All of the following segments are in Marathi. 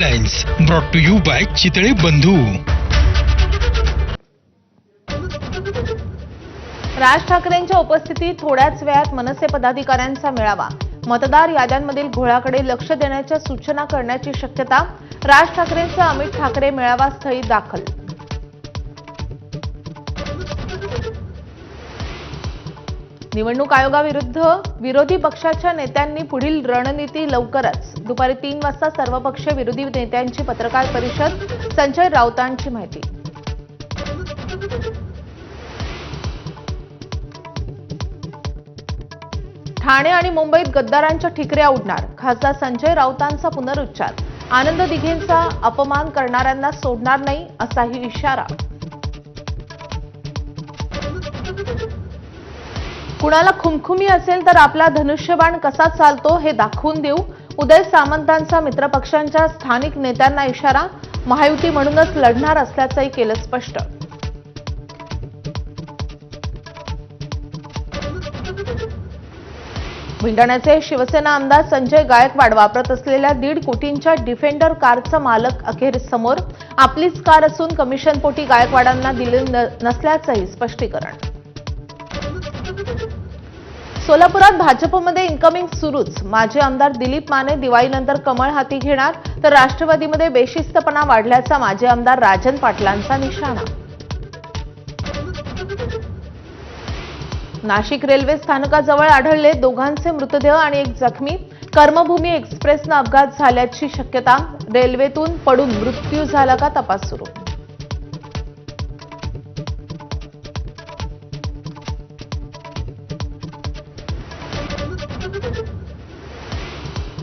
Lines brought to you by Chitale Bandhu. Raj ठाकरेंच्या उपस्थितीत थोड्याच वेळात मनसे पदाधिकाऱ्यांचा मेळावा, मतदार याद्यांमधील घोळाकडे लक्ष देण्याच्या सूचना करण्याची शक्यता। राज ठाकरेंचा अमित ठाकरे मेळावा स्थळी दाखल। निवडणूक आयोगाविरुद्ध विरोधी पक्षाच्या नेत्यांनी पुढील रणनीती लवकरच। दुपारी 3 वाजता सर्वपक्षीय विरोधी नेत्यांची पत्रकार परिषद, संजय राऊतांची माहिती। ठाणे आणि मुंबईत गद्दारांच्या ठिकऱ्या उडणार, खासदार संजय राऊतांचा पुनरुच्चार। आनंद दिघेंचा अपमान करणाऱ्यांना सोडणार नाही, असाही इशारा। कुणाला खुमखुमी असेल तर आपला धनुष्यबाण कसा चालतो हे दाखवून देऊ, उदय सामंतांचा मित्रपक्षांच्या स्थानिक नेत्यांना इशारा। महायुती म्हणूनच लढणार असल्याचंही केलं स्पष्ट। बुलढाण्याचे शिवसेना आमदार संजय गायकवाड वापरत असलेल्या 1.5 कोटींच्या डिफेंडर कारचा मालक अखेर समोर। आपलीच कार असून कमिशनपोटी गायकवाडांना दिले नसल्याचंही स्पष्टीकरण। सोलापुरात भाजपमध्ये इन्कमिंग सुरूच। माजी आमदार दिलीप माने दिवाळीनंतर कमळ हाती घेणार, तर राष्ट्रवादीमध्ये बेशिस्तपणा वाढल्याचा माजी आमदार राजन पाटलांचा निशाणा। नाशिक रेल्वे स्थानकाजवळ आढळले दोघांचे मृतदेह आणि एक जखमी। कर्मभूमी एक्सप्रेसनं अपघात झाल्याची शक्यता। रेल्वेतून पडून मृत्यू झाला का, तपास सुरू।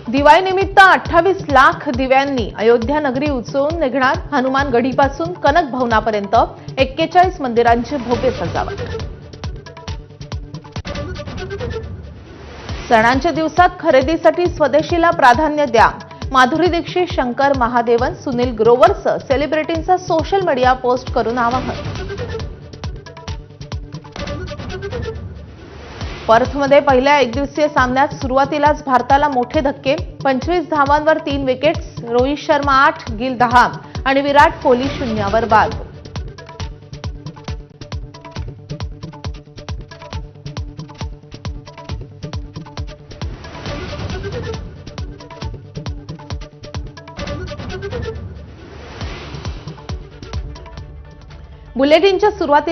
दिवाळीनिमित्त 28 लाख दिव्यांनी अयोध्या नगरी उजळून निघणार। हनुमान गढीपासून कनक भवनापर्यंत 41 मंदिरांची भव्य सजावट। सणांच्या दिवसात खरेदीसाठी स्वदेशीला प्राधान्य द्या। माधुरी दीक्षित, शंकर महादेवन, सुनील ग्रोवरसह सेलिब्रिटींचा सोशल मीडिया पोस्ट करून आवाहन। पर्थमध्ये पहिल्या एकदिवसीय सामन्यात सुरुवातीलाच भारताला मोठे धक्के। 25 धावांवर 3 विकेट्स। रोहित शर्मा 8, गिल 10 आणि विराट कोहली 0 बाद। बुलेटिनच्या सुरुवातीला